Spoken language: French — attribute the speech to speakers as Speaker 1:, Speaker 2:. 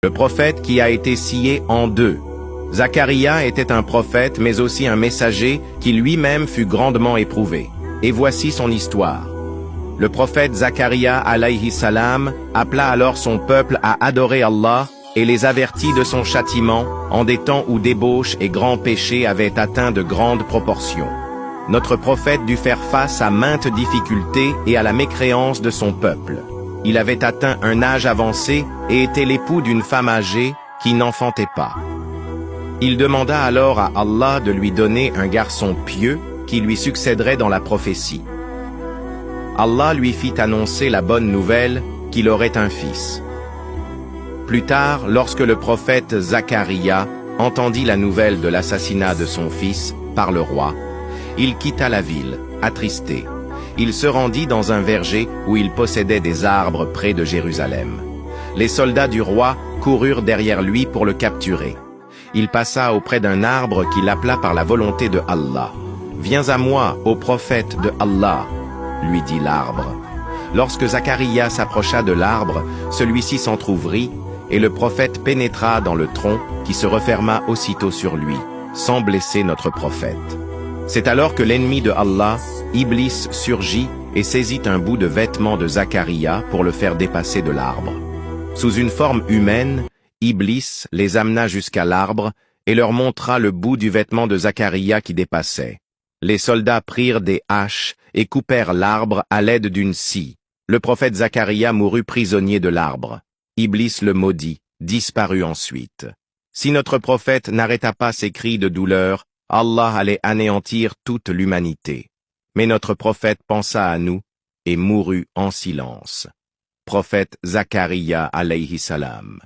Speaker 1: Le prophète qui a été scié en deux. Zacharia était un prophète mais aussi un messager qui lui-même fut grandement éprouvé. Et voici son histoire. Le prophète Zacharia alayhi salam appela alors son peuple à adorer Allah et les avertit de son châtiment en des temps où débauche et grands péchés avaient atteint de grandes proportions. Notre prophète dut faire face à maintes difficultés et à la mécréance de son peuple. Il avait atteint un âge avancé et était l'époux d'une femme âgée qui n'enfantait pas. Il demanda alors à Allah de lui donner un garçon pieux qui lui succéderait dans la prophétie. Allah lui fit annoncer la bonne nouvelle qu'il aurait un fils. Plus tard, lorsque le prophète Zacharia entendit la nouvelle de l'assassinat de son fils par le roi, il quitta la ville, attristé. Il se rendit dans un verger où il possédait des arbres près de Jérusalem. Les soldats du roi coururent derrière lui pour le capturer. Il passa auprès d'un arbre qu'il appela par la volonté de Allah. « Viens à moi, ô prophète de Allah » lui dit l'arbre. Lorsque Zacharia s'approcha de l'arbre, celui-ci s'entr'ouvrit, et le prophète pénétra dans le tronc qui se referma aussitôt sur lui, sans blesser notre prophète. C'est alors que l'ennemi de Allah, Iblis, surgit et saisit un bout de vêtement de Zacharia pour le faire dépasser de l'arbre. Sous une forme humaine, Iblis les amena jusqu'à l'arbre et leur montra le bout du vêtement de Zacharia qui dépassait. Les soldats prirent des haches et coupèrent l'arbre à l'aide d'une scie. Le prophète Zacharia mourut prisonnier de l'arbre. Iblis le maudit, disparut ensuite. Si notre prophète n'arrêta pas ses cris de douleur, Allah allait anéantir toute l'humanité. Mais notre prophète pensa à nous et mourut en silence. Prophète Zacharia alayhi salam.